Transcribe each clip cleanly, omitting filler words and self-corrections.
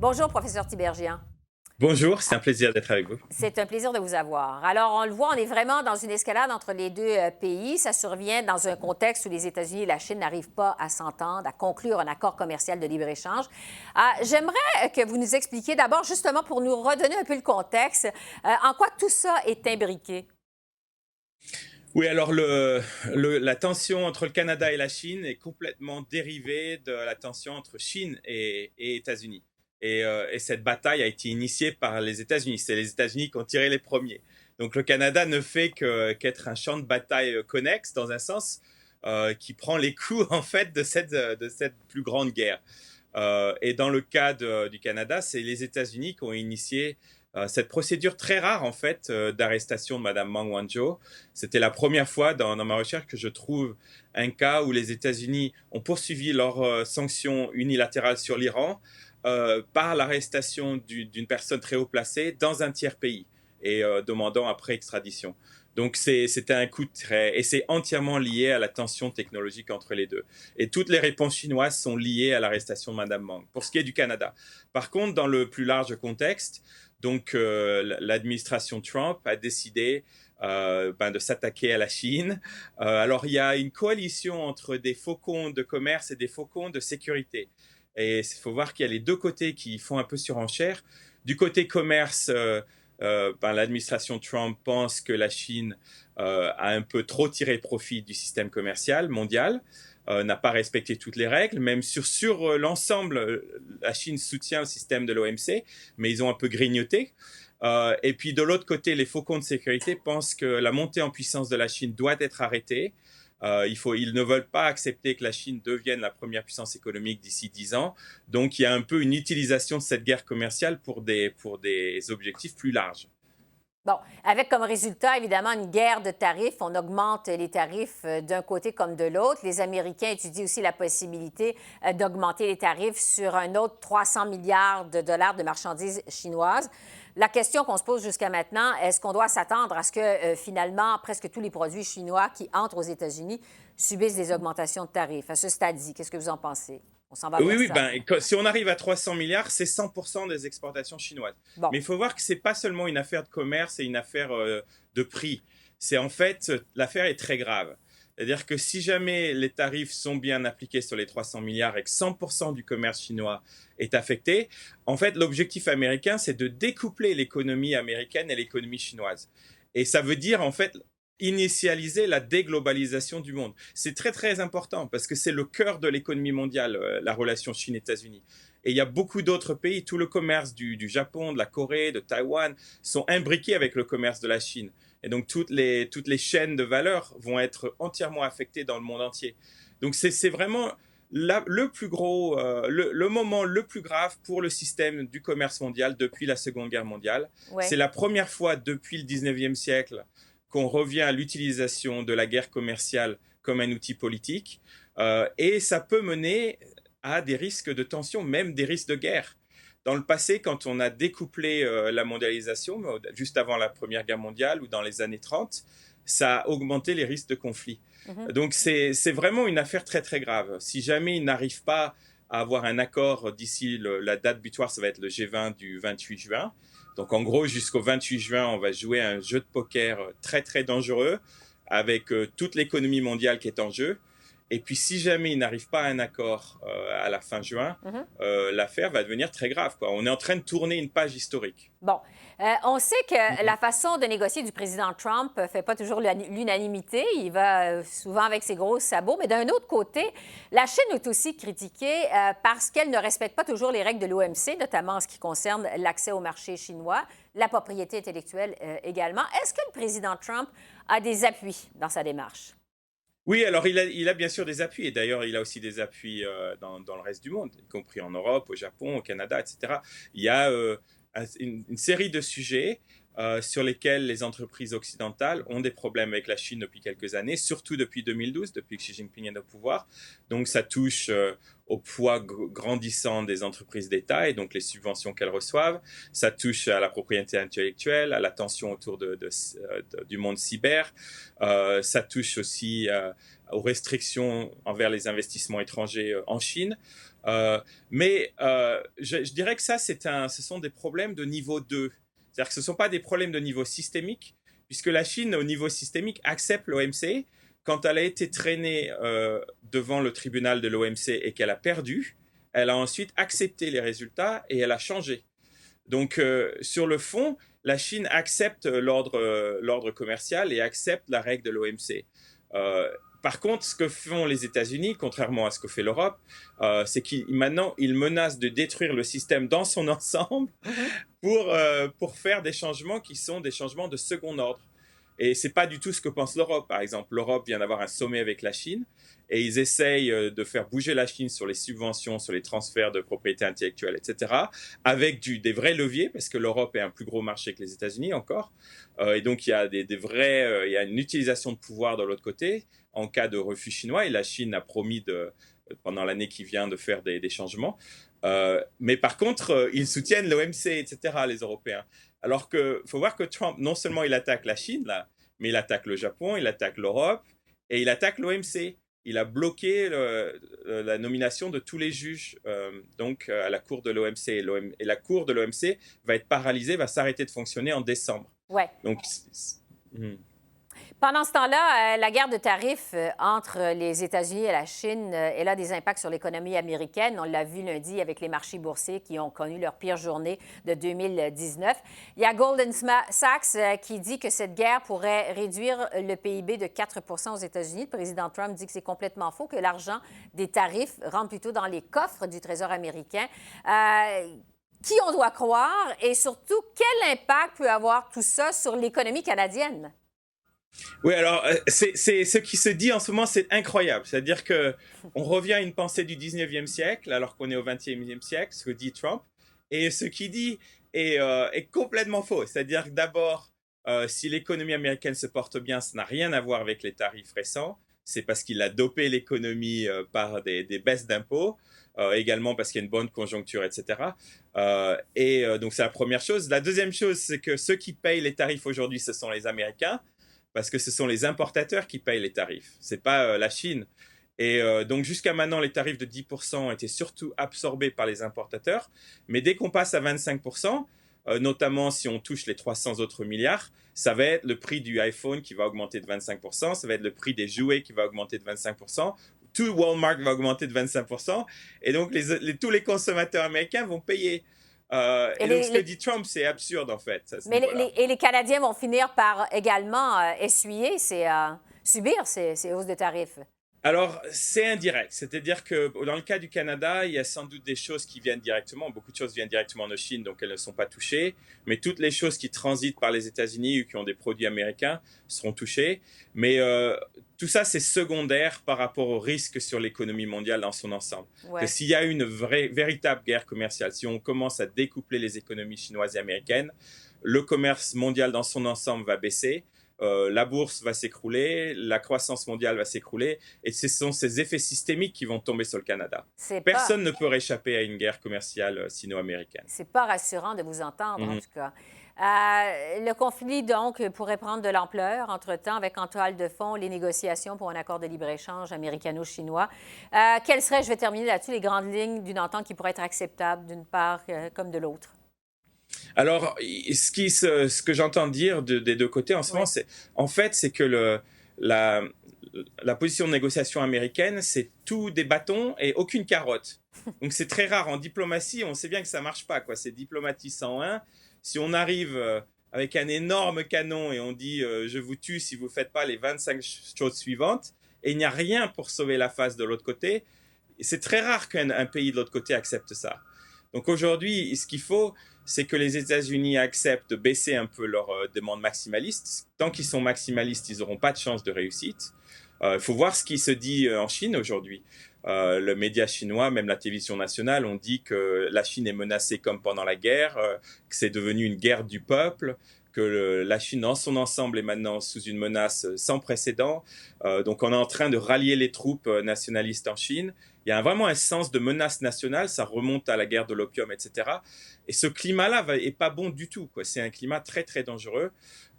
Bonjour, professeur Tibergian. Bonjour, c'est un plaisir d'être avec vous. C'est un plaisir de vous avoir. Alors, on le voit, on est vraiment dans une escalade entre les deux pays. Ça survient dans un contexte où les États-Unis et la Chine n'arrivent pas à s'entendre, à conclure un accord commercial de libre-échange. J'aimerais que vous nous expliquiez d'abord, justement, pour nous redonner un peu le contexte, en quoi tout ça est imbriqué. Oui, alors la tension entre le Canada et la Chine est complètement dérivée de la tension entre Chine et États-Unis. Et cette bataille a été initiée par les États-Unis. C'est les États-Unis qui ont tiré les premiers. Donc le Canada ne fait qu'être un champ de bataille connexe, dans un sens, qui prend les coups en fait de cette plus grande guerre. Et dans le cas du Canada, c'est les États-Unis qui ont initié cette procédure très rare en fait d'arrestation de Madame Meng Wanzhou. C'était la première fois dans ma recherche que je trouve un cas où les États-Unis ont poursuivi leurs sanctions unilatérales sur l'Iran par l'arrestation d'une personne très haut placée dans un tiers pays et demandant après extradition. Donc c'était un coup très... Et c'est entièrement lié à la tension technologique entre les deux. Et toutes les réponses chinoises sont liées à l'arrestation de Madame Meng. Pour ce qui est du Canada. Par contre, dans le plus large contexte, donc l'administration Trump a décidé de s'attaquer à la Chine. Alors il y a une coalition entre des faucons de commerce et des faucons de sécurité. Et il faut voir qu'il y a les deux côtés qui font un peu surenchère. Du côté commerce, l'administration Trump pense que la Chine a un peu trop tiré profit du système commercial mondial, n'a pas respecté toutes les règles, même sur l'ensemble, la Chine soutient le système de l'OMC, mais ils ont un peu grignoté. Et puis de l'autre côté, les faucons de sécurité pensent que la montée en puissance de la Chine doit être arrêtée. Ils ne veulent pas accepter que la Chine devienne la première puissance économique d'ici 10 ans. Donc il y a un peu une utilisation de cette guerre commerciale pour des objectifs plus larges. Bon, avec comme résultat, évidemment, une guerre de tarifs. On augmente les tarifs d'un côté comme de l'autre. Les Américains étudient aussi la possibilité d'augmenter les tarifs sur un autre 300 milliards de dollars de marchandises chinoises. La question qu'on se pose jusqu'à maintenant, est-ce qu'on doit s'attendre à ce que finalement presque tous les produits chinois qui entrent aux États-Unis subissent des augmentations de tarifs? À ce stade-ci, qu'est-ce que vous en pensez? On s'en va Oui, vers oui, ça. si on arrive à 300 milliards, c'est 100% des exportations chinoises. Bon. Mais il faut voir que c'est pas seulement une affaire de commerce et une affaire de prix. C'est en fait, l'affaire est très grave. C'est-à-dire que si jamais les tarifs sont bien appliqués sur les 300 milliards et que 100% du commerce chinois est affecté, en fait, l'objectif américain, c'est de découpler l'économie américaine et l'économie chinoise. Et ça veut dire, en fait, initialiser la déglobalisation du monde. C'est très très important parce que c'est le cœur de l'économie mondiale, la relation Chine-États-Unis. Et il y a beaucoup d'autres pays, tout le commerce du Japon, de la Corée, de Taïwan, sont imbriqués avec le commerce de la Chine. Et donc toutes les chaînes de valeur vont être entièrement affectées dans le monde entier. Donc c'est vraiment le plus gros, le moment le plus grave pour le système du commerce mondial depuis la Seconde Guerre mondiale. Ouais. C'est la première fois depuis le 19e siècle qu'on revient à l'utilisation de la guerre commerciale comme un outil politique. Et ça peut mener à des risques de tension, même des risques de guerre. Dans le passé, quand on a découplé la mondialisation, juste avant la Première Guerre mondiale ou dans les années 30, ça a augmenté les risques de conflit. Mhm. Donc c'est vraiment une affaire très très grave. Si jamais ils n'arrivent pas à avoir un accord d'ici la date butoir, ça va être le G20 du 28 juin. Donc en gros, jusqu'au 28 juin, on va jouer un jeu de poker très très dangereux avec toute l'économie mondiale qui est en jeu. Et puis si jamais ils n'arrivent pas à un accord à la fin juin, Mhm. l'affaire va devenir très grave, quoi. On est en train de tourner une page historique. Bon, on sait que la façon de négocier du président Trump ne fait pas toujours l'unanimité. Il va souvent avec ses gros sabots. Mais d'un autre côté, la Chine est aussi critiquée parce qu'elle ne respecte pas toujours les règles de l'OMC, notamment en ce qui concerne l'accès au marché chinois, la propriété intellectuelle également. Est-ce que le président Trump a des appuis dans sa démarche? Oui, alors il a bien sûr des appuis, et d'ailleurs il a aussi des appuis dans le reste du monde, y compris en Europe, au Japon, au Canada, etc. Il y a une série de sujets sur lesquels les entreprises occidentales ont des problèmes avec la Chine depuis quelques années, surtout depuis 2012, depuis que Xi Jinping est au pouvoir. Donc ça touche au poids grandissant des entreprises d'État et donc les subventions qu'elles reçoivent. Ça touche à la propriété intellectuelle, à la tension autour du monde cyber. Ça touche aussi aux restrictions envers les investissements étrangers en Chine. Je dirais que ça, ce sont des problèmes de niveau 2. C'est-à-dire que ce ne sont pas des problèmes de niveau systémique, puisque la Chine, au niveau systémique, accepte l'OMC. Quand elle a été traînée devant le tribunal de l'OMC et qu'elle a perdu, elle a ensuite accepté les résultats et elle a changé. Donc, sur le fond, la Chine accepte l'ordre commercial et accepte la règle de l'OMC. Par contre, ce que font les États-Unis, contrairement à ce que fait l'Europe, c'est maintenant, ils menacent de détruire le système dans son ensemble pour faire des changements qui sont des changements de second ordre. Et ce n'est pas du tout ce que pense l'Europe. Par exemple, l'Europe vient d'avoir un sommet avec la Chine et ils essayent de faire bouger la Chine sur les subventions, sur les transferts de propriété intellectuelle, etc., avec des vrais leviers, parce que l'Europe est un plus gros marché que les États-Unis encore. Et donc, il y a il y a une utilisation de pouvoir de l'autre côté en cas de refus chinois. Et la Chine a promis pendant l'année qui vient de faire des changements. Mais par contre, ils soutiennent l'OMC, etc., les Européens. Alors qu'il faut voir que Trump, non seulement il attaque la Chine, là, mais il attaque le Japon, il attaque l'Europe et il attaque l'OMC. Il a bloqué la nomination de tous les juges à la cour de l'OMC. Et la cour de l'OMC va être paralysée, va s'arrêter de fonctionner en décembre. Ouais. Donc, Pendant ce temps-là, la guerre de tarifs entre les États-Unis et la Chine, elle a des impacts sur l'économie américaine. On l'a vu lundi avec les marchés boursiers qui ont connu leur pire journée de 2019. Il y a Goldman Sachs qui dit que cette guerre pourrait réduire le PIB de 4 % aux États-Unis. Le président Trump dit que c'est complètement faux, que l'argent des tarifs rentre plutôt dans les coffres du Trésor américain. Qui on doit croire et surtout, quel impact peut avoir tout ça sur l'économie canadienne? Oui, alors, c'est ce qui se dit en ce moment, c'est incroyable. C'est-à-dire qu'on revient à une pensée du 19e siècle, alors qu'on est au 20e siècle, ce que dit Trump. Et ce qu'il dit est complètement faux. C'est-à-dire que d'abord, si l'économie américaine se porte bien, ça n'a rien à voir avec les tarifs récents. C'est parce qu'il a dopé l'économie par des baisses d'impôts, également parce qu'il y a une bonne conjoncture, etc. Donc, c'est la première chose. La deuxième chose, c'est que ceux qui payent les tarifs aujourd'hui, ce sont les Américains, parce que ce sont les importateurs qui payent les tarifs, ce n'est pas la Chine. Et donc jusqu'à maintenant, les tarifs de 10% étaient surtout absorbés par les importateurs, mais dès qu'on passe à 25%, notamment si on touche les 300 autres milliards, ça va être le prix du iPhone qui va augmenter de 25%, ça va être le prix des jouets qui va augmenter de 25%, tout Walmart va augmenter de 25%, et donc tous les consommateurs américains vont payer. Et donc, ce que dit Trump, c'est absurde, en fait. Mais les Canadiens vont finir par également subir ces hausses de tarifs. Alors, c'est indirect. C'est-à-dire que dans le cas du Canada, il y a sans doute des choses qui viennent directement. Beaucoup de choses viennent directement de Chine, donc elles ne sont pas touchées. Mais toutes les choses qui transitent par les États-Unis ou qui ont des produits américains seront touchées. Mais tout ça, c'est secondaire par rapport au risque sur l'économie mondiale dans son ensemble. Ouais. Que s'il y a une véritable guerre commerciale, si on commence à découpler les économies chinoises et américaines, le commerce mondial dans son ensemble va baisser. La bourse va s'écrouler, la croissance mondiale va s'écrouler, et ce sont ces effets systémiques qui vont tomber sur le Canada. Personne ne peut réchapper à une guerre commerciale sino-américaine. C'est pas rassurant de vous entendre, en tout cas. Le conflit, donc, pourrait prendre de l'ampleur, entre-temps, avec en toile de fond les négociations pour un accord de libre-échange américano-chinois. Quelles seraient, je vais terminer là-dessus, les grandes lignes d'une entente qui pourrait être acceptable d'une part comme de l'autre? Alors, ce que j'entends dire des deux côtés en ce moment, c'est que la position de négociation américaine, c'est tout des bâtons et aucune carotte. Donc, c'est très rare. En diplomatie, on sait bien que ça ne marche pas, quoi. C'est diplomatie 101. Si on arrive avec un énorme canon et on dit je vous tue si vous ne faites pas les 25 choses suivantes, et il n'y a rien pour sauver la face de l'autre côté, c'est très rare qu'un pays de l'autre côté accepte ça. Donc aujourd'hui, ce qu'il faut, c'est que les États-Unis acceptent de baisser un peu leurs demandes maximalistes. Tant qu'ils sont maximalistes, ils n'auront pas de chance de réussite. Il faut voir ce qui se dit en Chine aujourd'hui. Le média chinois, même la télévision nationale, ont dit que la Chine est menacée comme pendant la guerre, que c'est devenu une guerre du peuple, que la Chine dans son ensemble est maintenant sous une menace sans précédent. Donc on est en train de rallier les troupes nationalistes en Chine. Il y a vraiment un sens de menace nationale, ça remonte à la guerre de l'opium, etc. Et ce climat-là est pas bon du tout, quoi. C'est un climat très, très dangereux.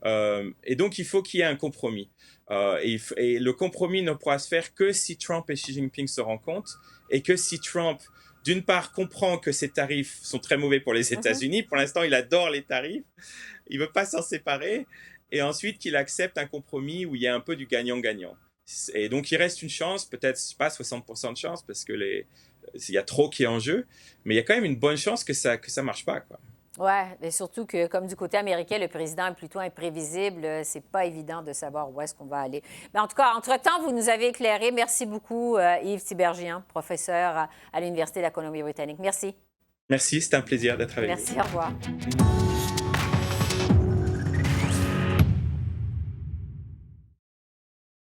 Et donc, il faut qu'il y ait un compromis. Et le compromis ne pourra se faire que si Trump et Xi Jinping se rencontrent et que si Trump, d'une part, comprend que ces tarifs sont très mauvais pour les États-Unis. Pour l'instant, il adore les tarifs. Il ne veut pas s'en séparer. Et ensuite, qu'il accepte un compromis où il y a un peu du gagnant-gagnant. Et donc, il reste une chance, peut-être, je sais pas, 60% de chance, parce que il y a trop qui est en jeu. Mais il y a quand même une bonne chance que ça marche pas, quoi. Oui, mais surtout que, comme du côté américain, le président est plutôt imprévisible. C'est pas évident de savoir où est-ce qu'on va aller. Mais en tout cas, entre-temps, vous nous avez éclairé. Merci beaucoup, Yves Tiberghien, professeur à l'Université de la Colombie-Britannique. Merci. Merci, c'était un plaisir d'être avec vous. Merci, au revoir.